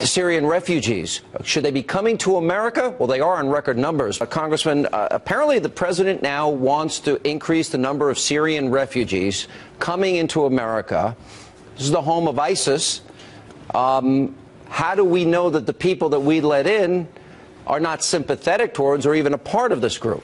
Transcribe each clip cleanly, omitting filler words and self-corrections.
Syrian refugees. Should they be coming to America? Well, they are in record numbers. Congressman, apparently the president now wants to increase the number of Syrian refugees coming into America. This is the home of ISIS. How do we know that the people that we let in are not sympathetic towards or even a part of this group?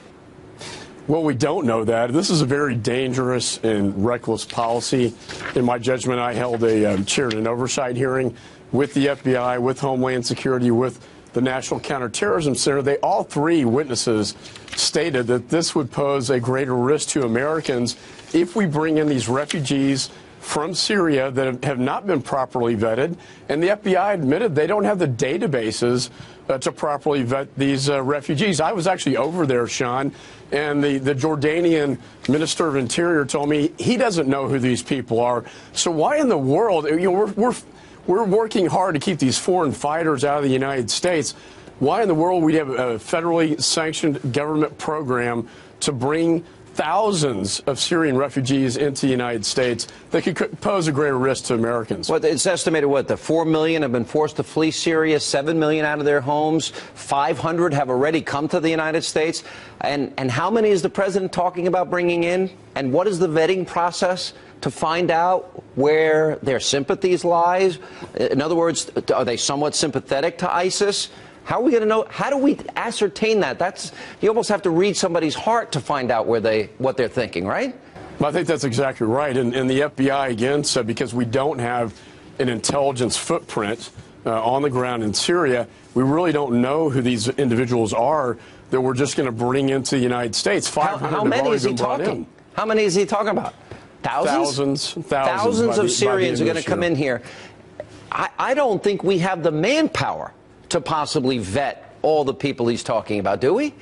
Well, we don't know that. This is a very dangerous and reckless policy. In my judgment, I held chaired an oversight hearing with the FBI, with Homeland Security, with the National Counterterrorism Center. They all three witnesses stated that this would pose a greater risk to Americans if we bring in these refugees from Syria that have not been properly vetted. And the FBI admitted they don't have the databases to properly vet these refugees. I was actually over there, Sean, and the Jordanian Minister of Interior told me he doesn't know who these people are. So why in the world, you know, we're working hard to keep these foreign fighters out of the United States. Why in the world we have a federally sanctioned government program to bring thousands of Syrian refugees into the United States that could pose a greater risk to Americans? Well, it's estimated, what, that 4 million have been forced to flee Syria, 7 million out of their homes, 500 have already come to the United States. And how many is the president talking about bringing in? And what is the vetting process to find out where their sympathies lies? In other words, are they somewhat sympathetic to ISIS? How are we going to know? How do we ascertain that? You almost have to read somebody's heart to find out what they're thinking, right? Well, I think that's exactly right. And the FBI, again, said because we don't have an intelligence footprint on the ground in Syria, we really don't know who these individuals are that we're just going to bring into the United States. 500 how many is he talking? How many is he talking about? Thousands? Thousands of Syrians are going to come in here. I don't think we have the manpower to possibly vet all the people he's talking about, do we?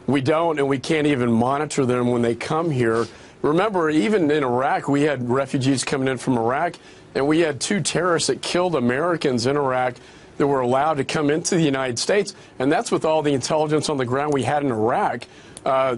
We don't, and we can't even monitor them when they come here. Remember, even in Iraq, we had refugees coming in from Iraq, and we had 2 terrorists that killed Americans in Iraq that were allowed to come into the United States, and that's with all the intelligence on the ground we had in Iraq.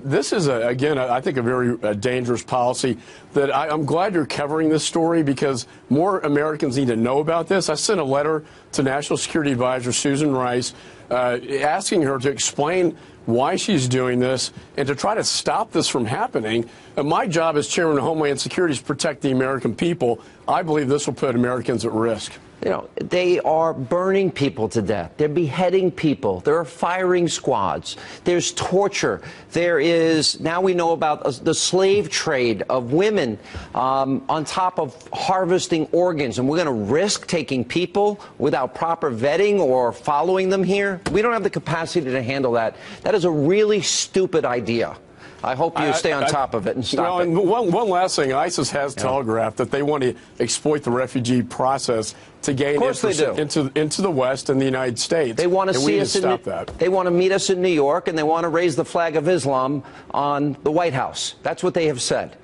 This is, again, I think a very dangerous policy that I'm glad you're covering this story because more Americans need to know about this. I sent a letter to National Security Advisor Susan Rice asking her to explain why she's doing this and to try to stop this from happening. My job as chairman of Homeland Security is to protect the American people. I believe this will put Americans at risk. You know, they are burning people to death. They're beheading people. There are firing squads. There's torture. There is, now we know about the slave trade of women on top of harvesting organs. And we're going to risk taking people without proper vetting or following them here? We don't have the capacity to handle that. That is a really stupid idea. I hope you stay on top of it and stop it. And one last thing, ISIS has telegraphed that they want to exploit the refugee process to gain interest into the West and the United States. They want to see us stop that. They want to meet us in New York, and they want to raise the flag of Islam on the White House. That's what they have said.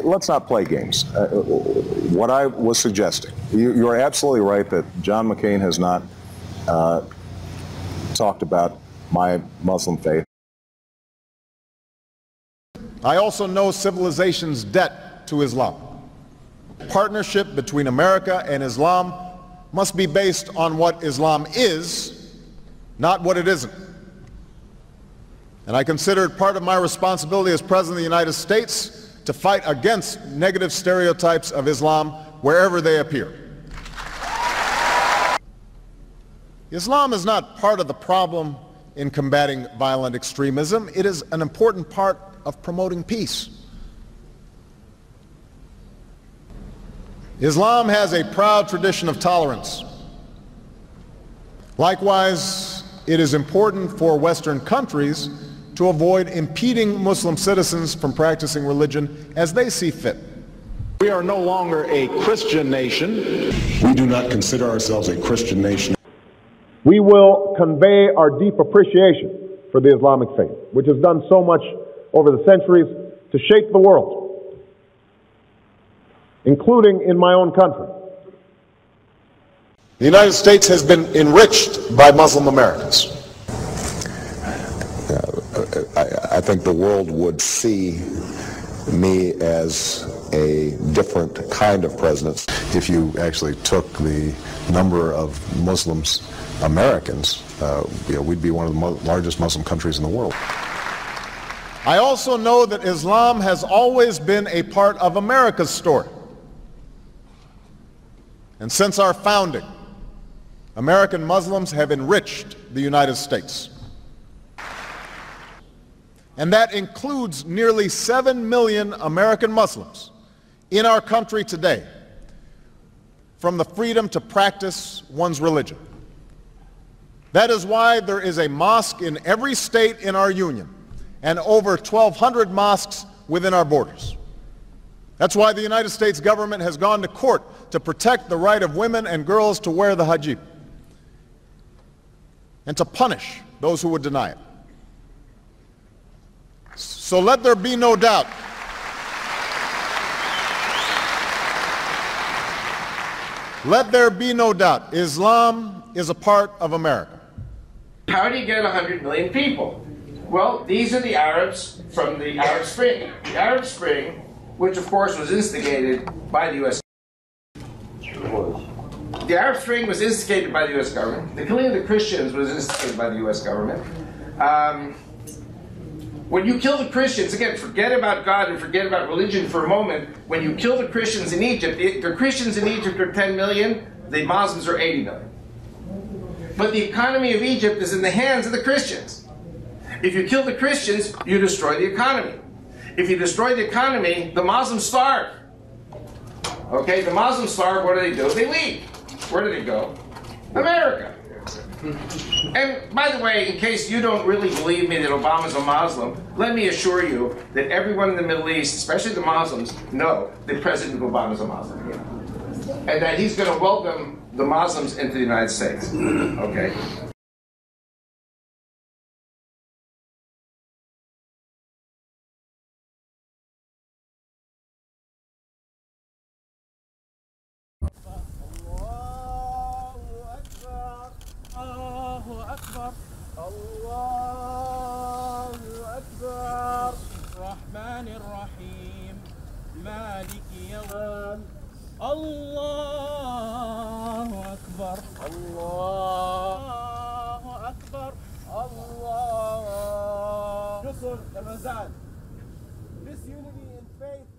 Let's not play games. What I was suggesting, you are absolutely right that John McCain has not talked about my Muslim faith. I also know civilization's debt to Islam. Partnership between America and Islam must be based on what Islam is, not what it isn't. And I consider it part of my responsibility as President of the United States to fight against negative stereotypes of Islam wherever they appear. Islam is not part of the problem in combating violent extremism. It is an important part of promoting peace. Islam has a proud tradition of tolerance. Likewise, it is important for Western countries to avoid impeding Muslim citizens from practicing religion as they see fit. We are no longer a Christian nation. We do not consider ourselves a Christian nation. We will convey our deep appreciation for the Islamic faith, which has done so much over the centuries to shape the world, including in my own country. The United States has been enriched by Muslim Americans. I think the world would see me as a different kind of president. If you actually took the number of Muslims Americans, we'd be one of the largest Muslim countries in the world. I also know that Islam has always been a part of America's story. And since our founding, American Muslims have enriched the United States. And that includes nearly 7 million American Muslims in our country today, from the freedom to practice one's religion. That is why there is a mosque in every state in our union and over 1,200 mosques within our borders. That's why the United States government has gone to court to protect the right of women and girls to wear the hijab and to punish those who would deny it. So let there be no doubt. Let there be no doubt. Islam is a part of America. How do you get 100 million people? Well, these are the Arabs from the Arab Spring. The Arab Spring, which of course was instigated by the U.S. The Arab Spring was instigated by the U.S. government. The killing of the Christians was instigated by the U.S. government. When you kill the Christians, again, forget about God and forget about religion for a moment. When you kill the Christians in Egypt, the Christians in Egypt are 10 million, the Muslims are 80 million. But the economy of Egypt is in the hands of the Christians. If you kill the Christians, you destroy the economy. If you destroy the economy, the Muslims starve. Okay, the Muslims starve, what do? They leave. Where do they go? America. And by the way, in case you don't really believe me that Obama's a Muslim, let me assure you that everyone in the Middle East, especially the Muslims, know that President Obama's a Muslim. And that he's going to welcome the Muslims into the United States. Okay? الله أكبر الله أكبر الله. This unity in faith